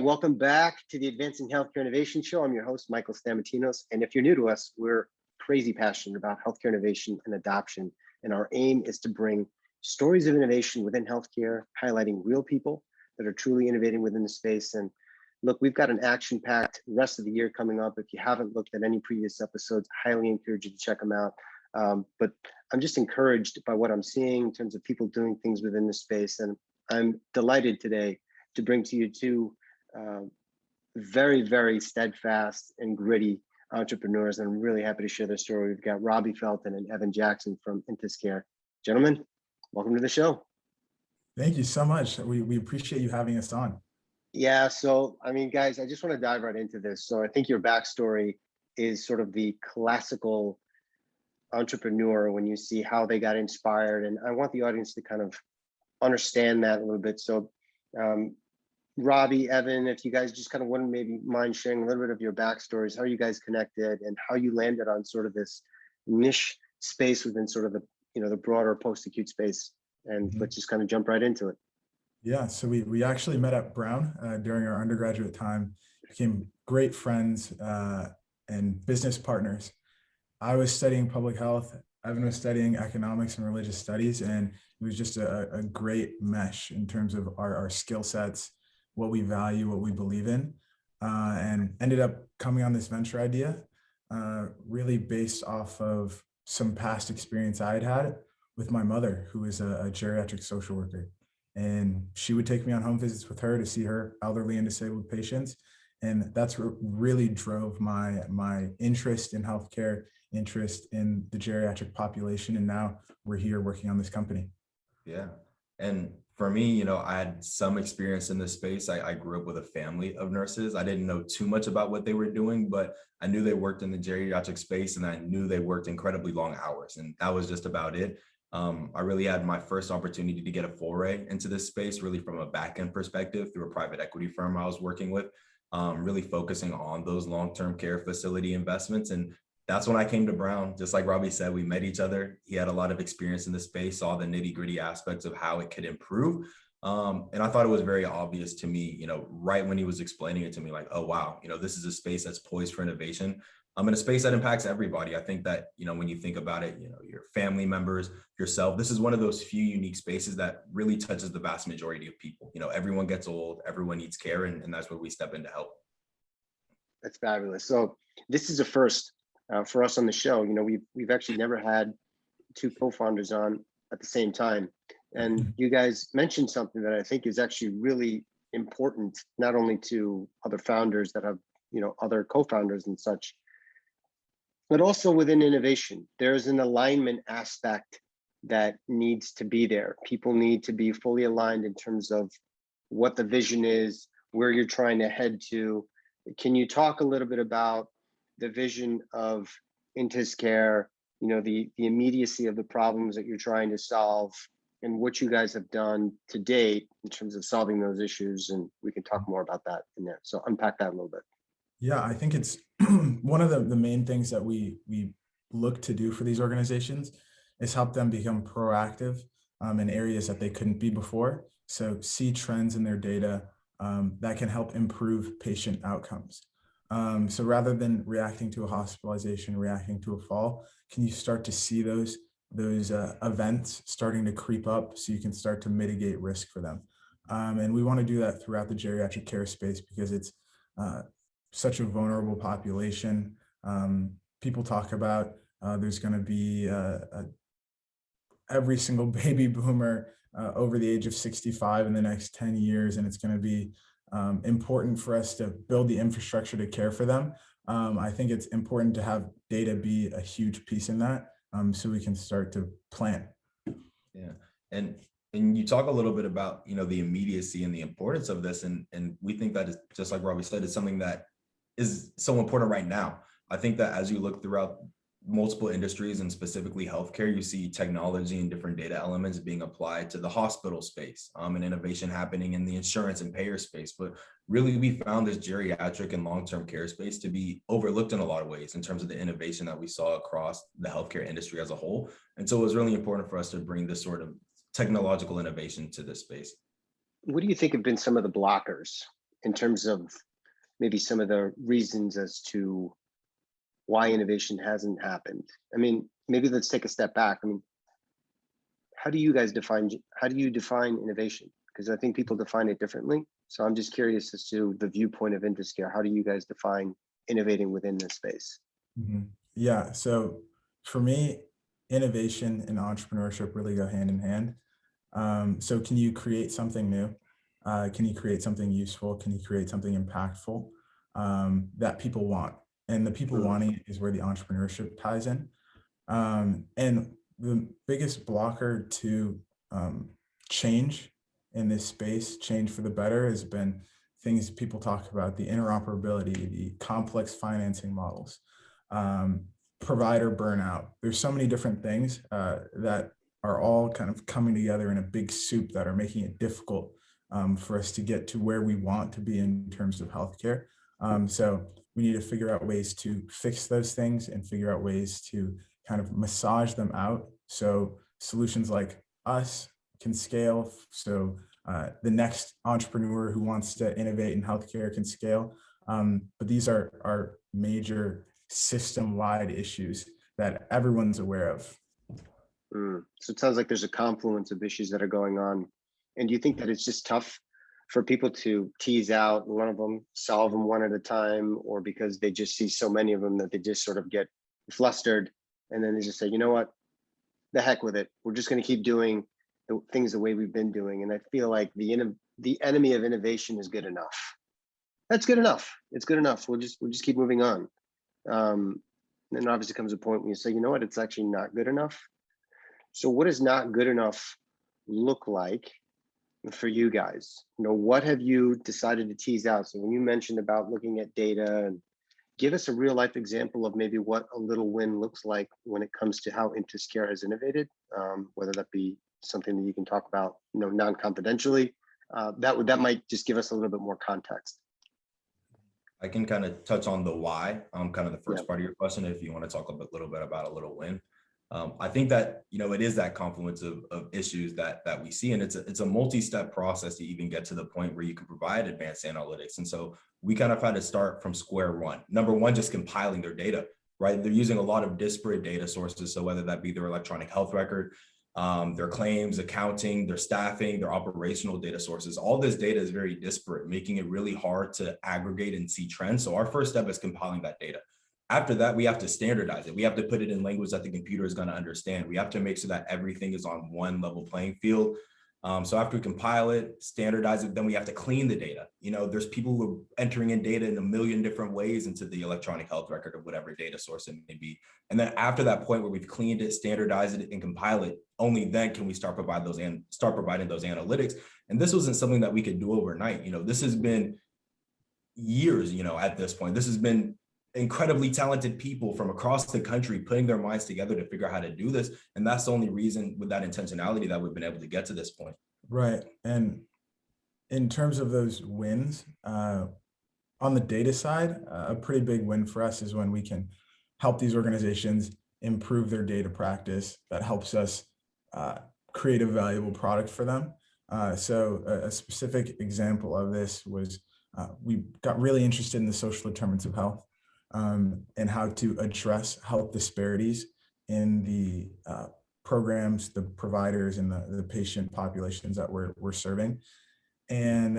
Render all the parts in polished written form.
welcome back to the Advancing Healthcare Innovation Show. I'm your host, Michael Stamatinos. And if you're new to us, we're crazy passionate about healthcare innovation and adoption. And our aim is to bring stories of innovation within healthcare, highlighting real people that are truly innovating within the space. And look, we've got an action-packed rest of the year coming up. If you haven't looked at any previous episodes, highly encourage you to check them out. But I'm just encouraged by what I'm seeing in terms of people doing things within the space. And I'm delighted today to bring to you two very, very steadfast and gritty entrepreneurs. And I'm really happy to share their story. We've got Robbie Felton and Evan Jackson from Intus. Gentlemen, welcome to the show. Thank you so much. We appreciate you having us on. Yeah, so I mean, guys, I just want to dive right into this. So I think your backstory is sort of the classical entrepreneur when you see how they got inspired. And I want the audience to kind of understand that a little bit. So Robbie, Evan, if you guys just kind of wouldn't maybe mind sharing a little bit of your backstories, how you guys connected and how you landed on sort of this niche space within sort of the, the broader post-acute space. And let's just kind of jump right into it. Yeah, so we actually met at Brown during our undergraduate time, became great friends and business partners. I was studying public health, Evan was studying economics and religious studies, and it was just a great mesh in terms of our skill sets, what we value, what we believe in, and ended up coming on this venture idea really based off of some past experience I had with my mother, who is a geriatric social worker. And she would take me on home visits with her to see her elderly and disabled patients. And that's what really drove my interest in healthcare, interest in the geriatric population. And now we're here working on this company. Yeah. And for me, I had some experience in this space. I grew up with a family of nurses. I didn't know too much about what they were doing, but I knew they worked in the geriatric space and I knew they worked incredibly long hours. And that was just about it. I really had my first opportunity to get a foray into this space, really from a back-end perspective through a private equity firm I was working with, really focusing on those long-term care facility investments. And that's when I came to Brown. Just like Robbie said, we met each other. He had a lot of experience in the space, saw the nitty-gritty aspects of how it could improve. And I thought it was very obvious to me, right when he was explaining it to me, like, oh, wow, this is a space that's poised for innovation. In a space that impacts everybody. I think that, when you think about it, your family members, yourself, this is one of those few unique spaces that really touches the vast majority of people. Everyone gets old, everyone needs care, and that's where we step in to help. That's fabulous. So this is a first for us on the show. We've actually never had two co-founders on at the same time. And you guys mentioned something that I think is actually really important, not only to other founders that have, other co-founders and such, but also within innovation. There's an alignment aspect that needs to be there. People need to be fully aligned in terms of what the vision is, where you're trying to head to. Can you talk a little bit about the vision of Intus Care, the immediacy of the problems that you're trying to solve and what you guys have done to date in terms of solving those issues? And we can talk more about that in there. So unpack that a little bit. Yeah, I think it's one of the main things that we look to do for these organizations is help them become proactive in areas that they couldn't be before. So see trends in their data that can help improve patient outcomes. So rather than reacting to a hospitalization, reacting to a fall, can you start to see those events starting to creep up so you can start to mitigate risk for them? And we want to do that throughout the geriatric care space because it's such a vulnerable population. People talk about there's going to be every single baby boomer over the age of 65 in the next 10 years, and it's going to be important for us to build the infrastructure to care for them. I think it's important to have data be a huge piece in that, so we can start to plan. Yeah, and you talk a little bit about the immediacy and the importance of this, and we think that is, just like Robbie said, is something that is so important right now. I think that as you look throughout multiple industries and specifically healthcare, you see technology and different data elements being applied to the hospital space, and innovation happening in the insurance and payer space. But really, we found this geriatric and long-term care space to be overlooked in a lot of ways in terms of the innovation that we saw across the healthcare industry as a whole. And so it was really important for us to bring this sort of technological innovation to this space. What do you think have been some of the blockers in terms of maybe some of the reasons as to why innovation hasn't happened. I mean, maybe let's take a step back. I mean, how do you define innovation? Because I think people define it differently. So I'm just curious as to the viewpoint of Intus. How do you guys define innovating within this space? Yeah, so for me, innovation and entrepreneurship really go hand in hand. So can you create something new? Can you create something useful? Can you create something impactful that people want? And the people wanting it is where the entrepreneurship ties in. And the biggest blocker to change in this space, change for the better, has been things people talk about: the interoperability, the complex financing models, provider burnout. There's so many different things that are all kind of coming together in a big soup that are making it difficult for us to get to where we want to be in terms of healthcare. So we need to figure out ways to fix those things and figure out ways to kind of massage them out. So solutions like us can scale. So the next entrepreneur who wants to innovate in healthcare can scale. But these are major system-wide issues that everyone's aware of. So it sounds like there's a confluence of issues that are going on. And do you think that it's just tough for people to tease out one of them, solve them one at a time, or because they just see so many of them that they just sort of get flustered and then they just say, you know what, the heck with it. We're just going to keep doing the things the way we've been doing. And I feel like the enemy of innovation is good enough. That's good enough. It's good enough. We'll just keep moving on. And then obviously comes a point when you say, you know what, it's actually not good enough. So what does not good enough look like for you guys? You know, what have you decided to tease out? So when you mentioned about looking at data, and give us a real life example of maybe what a little win looks like when it comes to how Intus Care has innovated, whether that be something that you can talk about, you know, non-confidentially. That might just give us a little bit more context. I can kind of touch on the why, kind of the first part of your question, if you want to talk a little bit about a little win. I think that, you know, it is that confluence of issues that we see, and it's a multi-step process to even get to the point where you can provide advanced analytics. And so we kind of had to start from square one. Number one, just compiling their data, right? They're using a lot of disparate data sources. So whether that be their electronic health record, their claims, accounting, their staffing, their operational data sources, all this data is very disparate, making it really hard to aggregate and see trends. So our first step is compiling that data. After that, we have to standardize it. We have to put it in language that the computer is going to understand. We have to make sure that everything is on one level playing field. So after we compile it, standardize it, then we have to clean the data. You know, there's people who are entering in data in a million different ways into the electronic health record or whatever data source it may be. And then after that point where we've cleaned it, standardized it, and compile it, only then can we start providing those analytics. And this wasn't something that we could do overnight. You know, this has been years, you know, at this point. This has been incredibly talented people from across the country putting their minds together to figure out how to do this. And that's the only reason, with that intentionality, that we've been able to get to this point. Right. And in terms of those wins, on the data side, a pretty big win for us is when we can help these organizations improve their data practice. That helps us create a valuable product for them. So a specific example of this was we got really interested in the social determinants of health. And how to address health disparities in the programs, the providers, and the patient populations that we're serving. And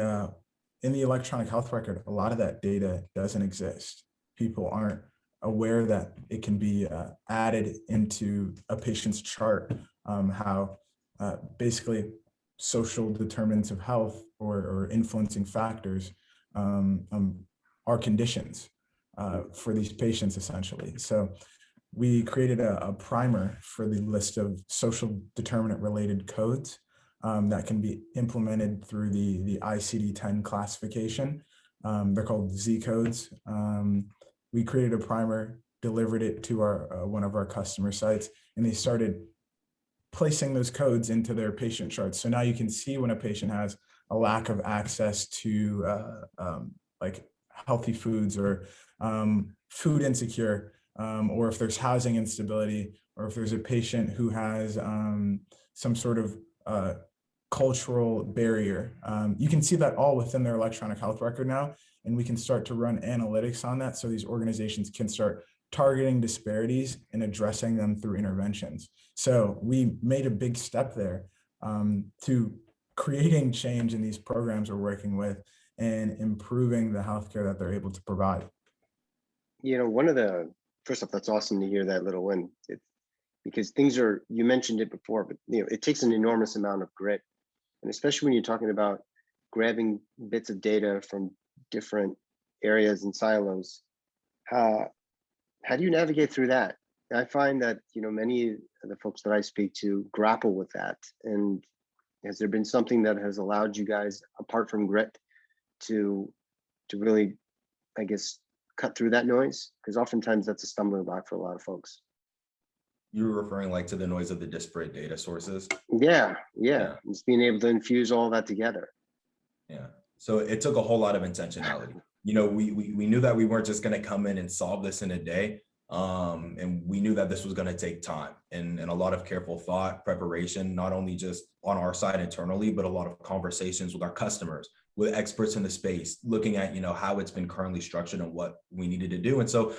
in the electronic health record, a lot of that data doesn't exist. People aren't aware that it can be added into a patient's chart, how basically social determinants of health or influencing factors are conditions for these patients, essentially. So we created a primer for the list of social determinant related codes that can be implemented through the ICD-10 classification. They're called Z codes. We created a primer, delivered it to one of our customer sites, and they started placing those codes into their patient charts. So now you can see when a patient has a lack of access to like healthy foods, or food insecure, or if there's housing instability, or if there's a patient who has some sort of cultural barrier. You can see that all within their electronic health record now, and we can start to run analytics on that so these organizations can start targeting disparities and addressing them through interventions. So we made a big step there to creating change in these programs we're working with and improving the healthcare that they're able to provide. You know, first off, that's awesome to hear that little win, because you mentioned it before, but you know, it takes an enormous amount of grit. And especially when you're talking about grabbing bits of data from different areas and silos, how do you navigate through that? I find that, you know, many of the folks that I speak to grapple with that. And has there been something that has allowed you guys, apart from grit, to really, I guess, cut through that noise? Because oftentimes that's a stumbling block for a lot of folks. You're referring like to the noise of the disparate data sources? Yeah. Just being able to infuse all that together. Yeah. So it took a whole lot of intentionality. You know, we knew that we weren't just going to come in and solve this in a day. And we knew that this was going to take time and a lot of careful thought, preparation, not only just on our side internally, but a lot of conversations with our customers, with experts in the space, looking at, you know, how it's been currently structured and what we needed to do. And so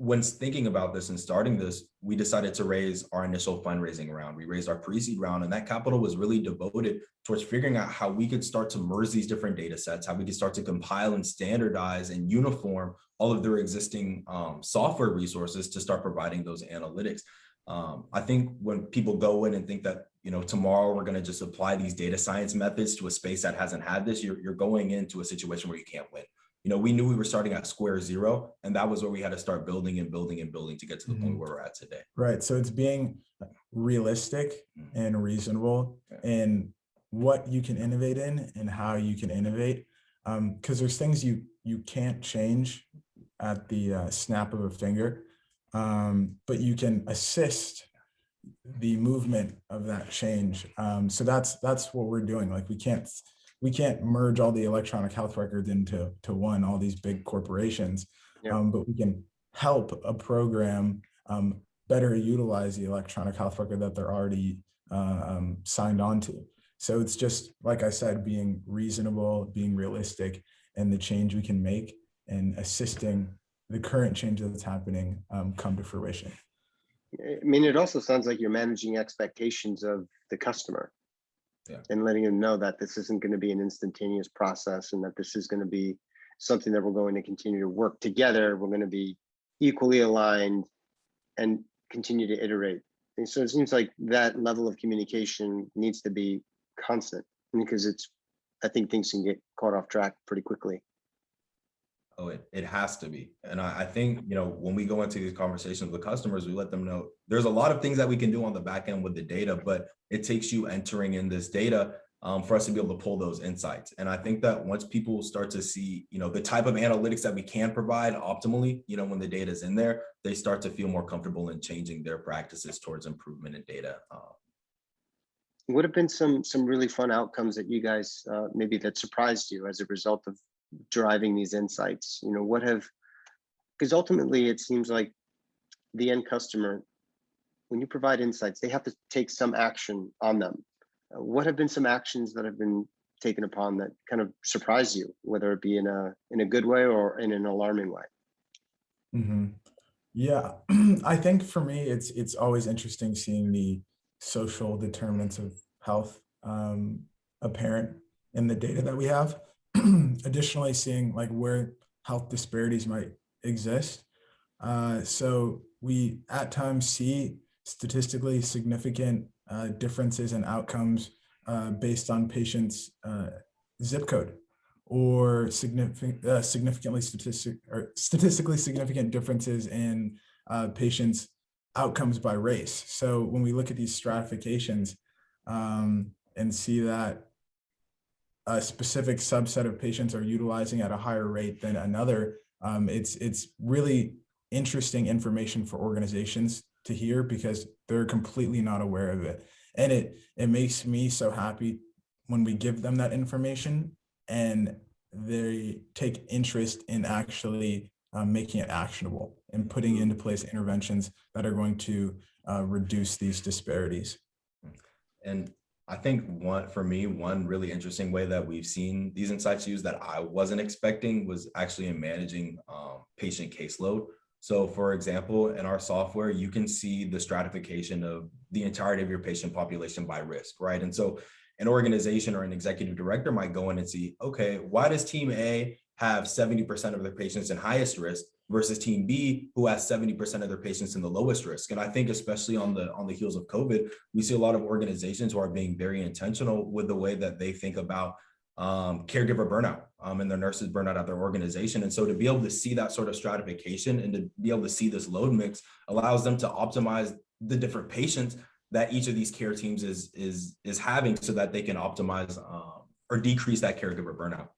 when thinking about this and starting this, we decided to raise our initial fundraising round. We raised our pre-seed round, and that capital was really devoted towards figuring out how we could start to merge these different data sets, how we could start to compile and standardize and uniform all of their existing software resources to start providing those analytics. I think when people go in and think that, you know, tomorrow we're going to just apply these data science methods to a space that hasn't had this, you're going into a situation where you can't win. You know, we knew we were starting at square zero, and that was where we had to start building and building and building to get to the point where we're at today. Right. So it's being realistic and reasonable in what you can innovate in and how you can innovate. Because there's things you can't change at the snap of a finger, but you can assist the movement of that change. So that's what we're doing. Like we can't merge all the electronic health records into one, all these big corporations, but we can help a program better utilize the electronic health record that they're already signed on to. So it's just, like I said, being reasonable, being realistic, and the change we can make and assisting the current change that's happening come to fruition. I mean, it also sounds like you're managing expectations of the customer. And letting them know that this isn't going to be an instantaneous process, and that this is going to be something that we're going to continue to work together. We're going to be equally aligned and continue to iterate. And so it seems like that level of communication needs to be constant, because I think things can get caught off track pretty quickly. Oh, it has to be. And I think, you know, when we go into these conversations with customers, we let them know there's a lot of things that we can do on the back end with the data, but it takes you entering in this data for us to be able to pull those insights. And I think that once people start to see, you know, the type of analytics that we can provide optimally, you know, when the data is in there, they start to feel more comfortable in changing their practices towards improvement in data. What have been some really fun outcomes that you guys maybe that surprised you as a result of driving these insights? You know, because ultimately it seems like the end customer, when you provide insights, they have to take some action on them. What have been some actions that have been taken upon that kind of surprise you, whether it be in a good way or in an alarming way? Yeah, I think for me, it's always interesting seeing the social determinants of health apparent in the data that we have. Additionally, seeing like where health disparities might exist. So we at times see statistically significant differences in outcomes based on patients' zip code, or statistically significant differences in patients' outcomes by race. So when we look at these stratifications and see that a specific subset of patients are utilizing at a higher rate than another, it's really interesting information for organizations to hear, because they're completely not aware of it. And it makes me so happy when we give them that information and they take interest in actually making it actionable and putting into place interventions that are going to reduce these disparities. And I think one really interesting way that we've seen these insights used that I wasn't expecting was actually in managing patient caseload. So for example, in our software, you can see the stratification of the entirety of your patient population by risk, right? And so an organization or an executive director might go in and see, okay, why does team A have 70% of their patients in highest risk versus team B, who has 70% of their patients in the lowest risk? And I think especially on the heels of COVID, we see a lot of organizations who are being very intentional with the way that they think about caregiver burnout and their nurses burnout at their organization. And so to be able to see that sort of stratification and to be able to see this load mix allows them to optimize the different patients that each of these care teams is having so that they can optimize or decrease that caregiver burnout.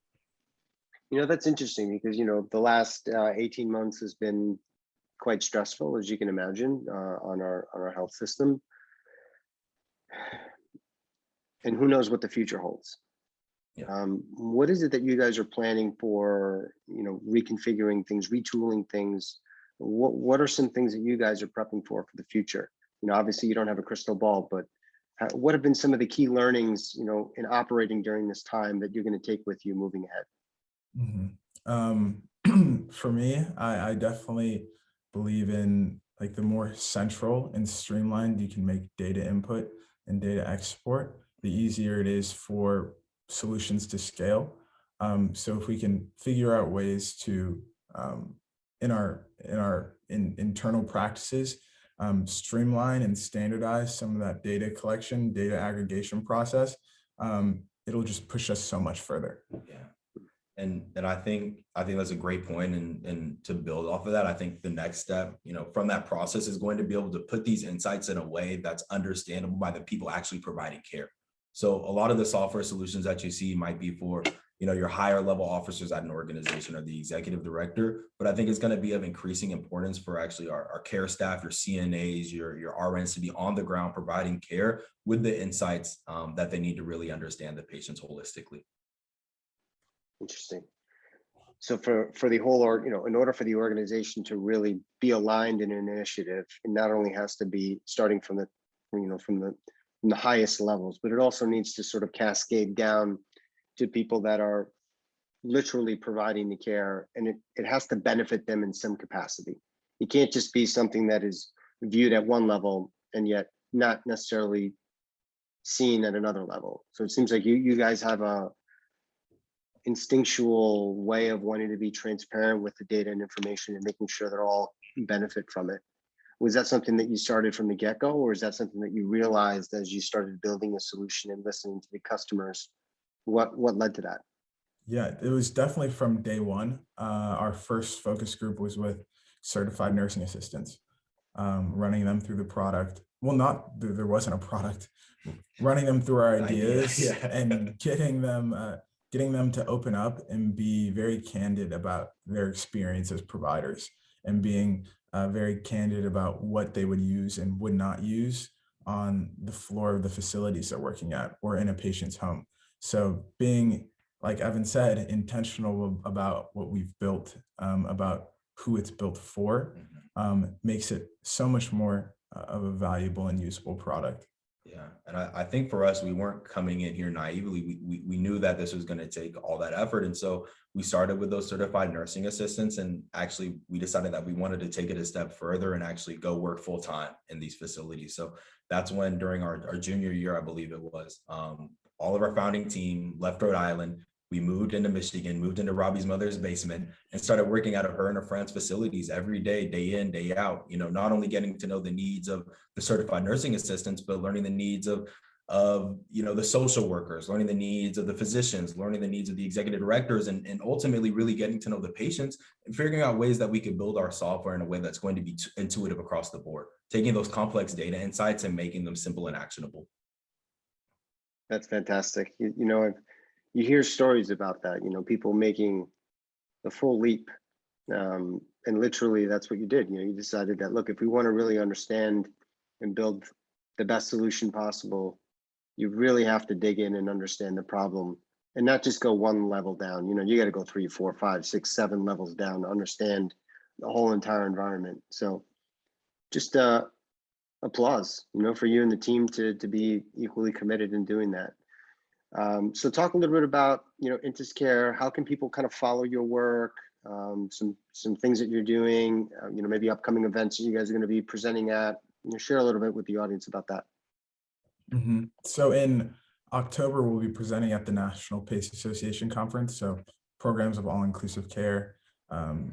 That's interesting because, the last 18 months has been quite stressful, as you can imagine, on our health system. And who knows what the future holds. Yeah. What is it that you guys are planning for, reconfiguring things, retooling things? What are some things that you guys are prepping for the future? Obviously you don't have a crystal ball, but what have been some of the key learnings, in operating during this time that you're going to take with you moving ahead? For me, I definitely believe in like the more central and streamlined you can make data input and data export, the easier it is for solutions to scale. So if we can figure out ways to in our internal practices, streamline and standardize some of that data collection, data aggregation process, it'll just push us so much further. Yeah. And I think that's a great point. And to build off of that, I think the next step, from that process is going to be able to put these insights in a way that's understandable by the people actually providing care. So a lot of the software solutions that you see might be for, your higher level officers at an organization or the executive director, but I think it's going to be of increasing importance for actually our care staff, your CNAs, your RNs to be on the ground providing care with the insights that they need to really understand the patients holistically. Interesting. So for the whole in order for the organization to really be aligned in an initiative, it not only has to be starting from the highest levels, but it also needs to sort of cascade down to people that are literally providing the care, and it has to benefit them in some capacity. It can't just be something that is viewed at one level and yet not necessarily seen at another level. So it seems like you guys have a instinctual way of wanting to be transparent with the data and information and making sure they're all benefit from it. Was that something that you started from the get-go, or is that something that you realized as you started building a solution and listening to the customers? What led to that? Yeah, it was definitely from day one. Our first focus group was with certified nursing assistants, running them through the product. Well, there wasn't a product, running them through our ideas Yeah. and getting them to open up and be very candid about their experience as providers, and being very candid about what they would use and would not use on the floor of the facilities they're working at or in a patient's home. So being, like Evan said, intentional about what we've built, about who it's built for, makes it so much more of a valuable and usable product. Yeah. And I think for us, we weren't coming in here naively. We knew that this was going to take all that effort. And so we started with those certified nursing assistants. And actually, we decided that we wanted to take it a step further and actually go work full time in these facilities. So that's when, during our junior year, I believe it was, all of our founding team left Rhode Island. We moved into Michigan, moved into Robbie's mother's basement, and started working out of her and her friends' facilities every day, day in, day out. Not only getting to know the needs of the certified nursing assistants, but learning the needs of the social workers, learning the needs of the physicians, learning the needs of the executive directors, and ultimately really getting to know the patients and figuring out ways that we could build our software in a way that's going to be intuitive across the board, taking those complex data insights and making them simple and actionable. That's fantastic. You hear stories about that, people making the full leap. And literally that's what you did. You decided that, look, if we want to really understand and build the best solution possible, you really have to dig in and understand the problem and not just go one level down. You got to go 3, 4, 5, 6, 7 levels down to understand the whole entire environment. So just applause, for you and the team to be equally committed in doing that. So talk a little bit about, Intus Care. How can people kind of follow your work? Some things that you're doing, maybe upcoming events that you guys are going to be presenting at. Share a little bit with the audience about that. So in October, we'll be presenting at the National PACE Association Conference. So programs of all-inclusive care.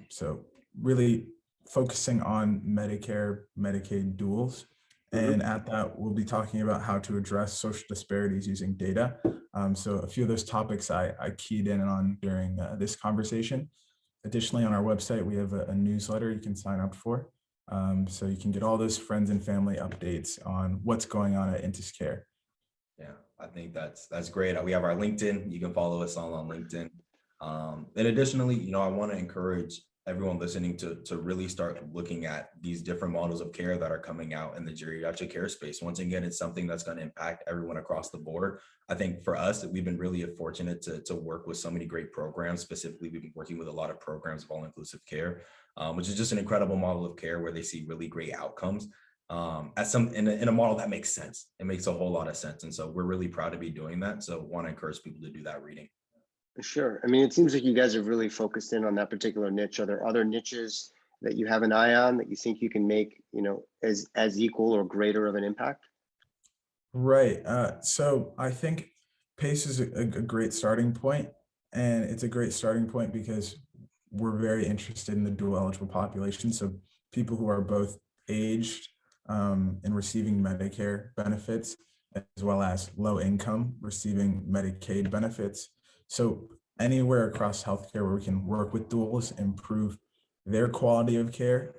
So really focusing on Medicare, Medicaid duals. And at that, we'll be talking about how to address social disparities using data. So a few of those topics I keyed in on during this conversation. Additionally, on our website, we have a newsletter you can sign up for. So you can get all those friends and family updates on what's going on at Intus Care. Yeah, I think that's great. We have our LinkedIn. You can follow us all on LinkedIn. And additionally, I want to encourage everyone listening to really start looking at these different models of care that are coming out in the geriatric care space. Once again, it's something that's going to impact everyone across the board. I think for us, we've been really fortunate to work with so many great programs. Specifically, we've been working with a lot of programs of all-inclusive care, which is just an incredible model of care where they see really great outcomes in a model that makes sense. It makes a whole lot of sense. And so we're really proud to be doing that. So want to encourage people to do that reading. Sure. I mean, it seems like you guys have really focused in on that particular niche. Are there other niches that you have an eye on that you think you can make, as equal or greater of an impact? Right. So I think PACE is a great starting point, and it's a great starting point because we're very interested in the dual eligible population. So people who are both aged and receiving Medicare benefits, as well as low income receiving Medicaid benefits. So anywhere across healthcare where we can work with duals, improve their quality of care,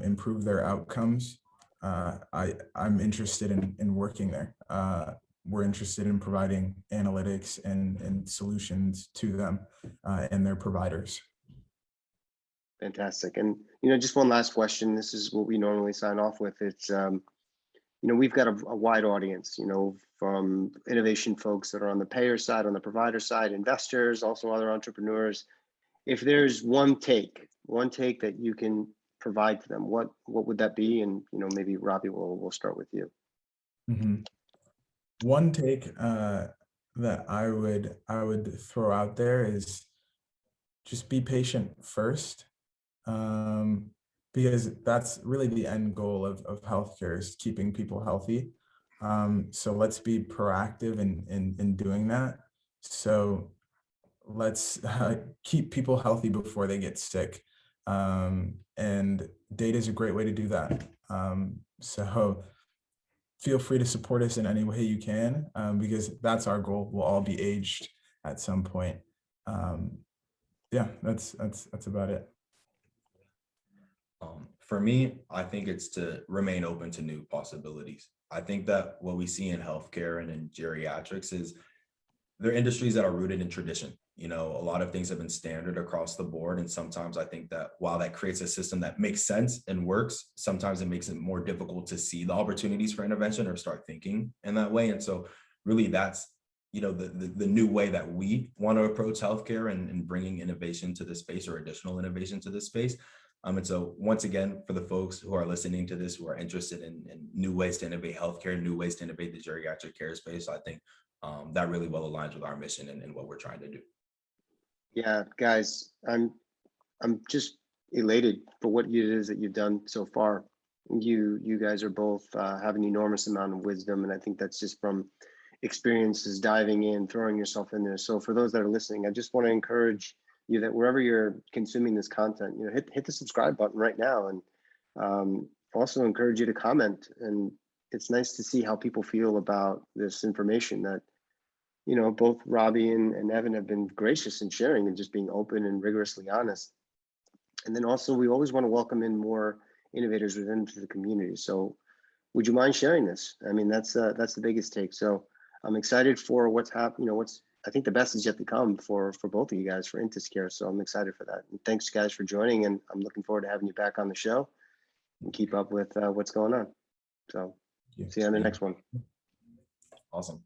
improve their outcomes, I'm interested in working there. We're interested in providing analytics and solutions to them and their providers. Fantastic. And, just one last question. This is what we normally sign off with. It's, we've got a wide audience, from innovation folks that are on the payer side, on the provider side, investors, also other entrepreneurs. If there's one take that you can provide to them, what would that be? And, maybe Robbie, we'll start with you. One take that I would throw out there is just be patient first, because that's really the end goal of healthcare, is keeping people healthy. So let's be proactive in doing that. So let's keep people healthy before they get sick. And data is a great way to do that. So feel free to support us in any way you can, because that's our goal. We'll all be aged at some point. Yeah, that's about it. For me, I think it's to remain open to new possibilities. I think that what we see in healthcare and in geriatrics is they're industries that are rooted in tradition. A lot of things have been standard across the board. And sometimes I think that while that creates a system that makes sense and works, sometimes it makes it more difficult to see the opportunities for intervention or start thinking in that way. And so really that's, the new way that we want to approach healthcare and bringing innovation to this space, or additional innovation to this space. And so once again, for the folks who are listening to this, who are interested in new ways to innovate healthcare, new ways to innovate the geriatric care space, I think that really well aligns with our mission and what we're trying to do. Yeah, guys, I'm just elated for what it is that you've done so far. You guys are both have an enormous amount of wisdom, and I think that's just from experiences, diving in, throwing yourself in there. So for those that are listening, I just want to encourage you that wherever you're consuming this content, hit the subscribe button right now, and also encourage you to comment. And it's nice to see how people feel about this information that, both Robbie and Evan have been gracious in sharing and just being open and rigorously honest. And then also, we always want to welcome in more innovators within the community. So would you mind sharing this? I mean, that's the biggest take. So I'm excited for what's happening. I think the best is yet to come for both of you guys, for Intus Care. So I'm excited for that. And thanks guys for joining, and I'm looking forward to having you back on the show and keep up with what's going on. So see you on the next one. Awesome.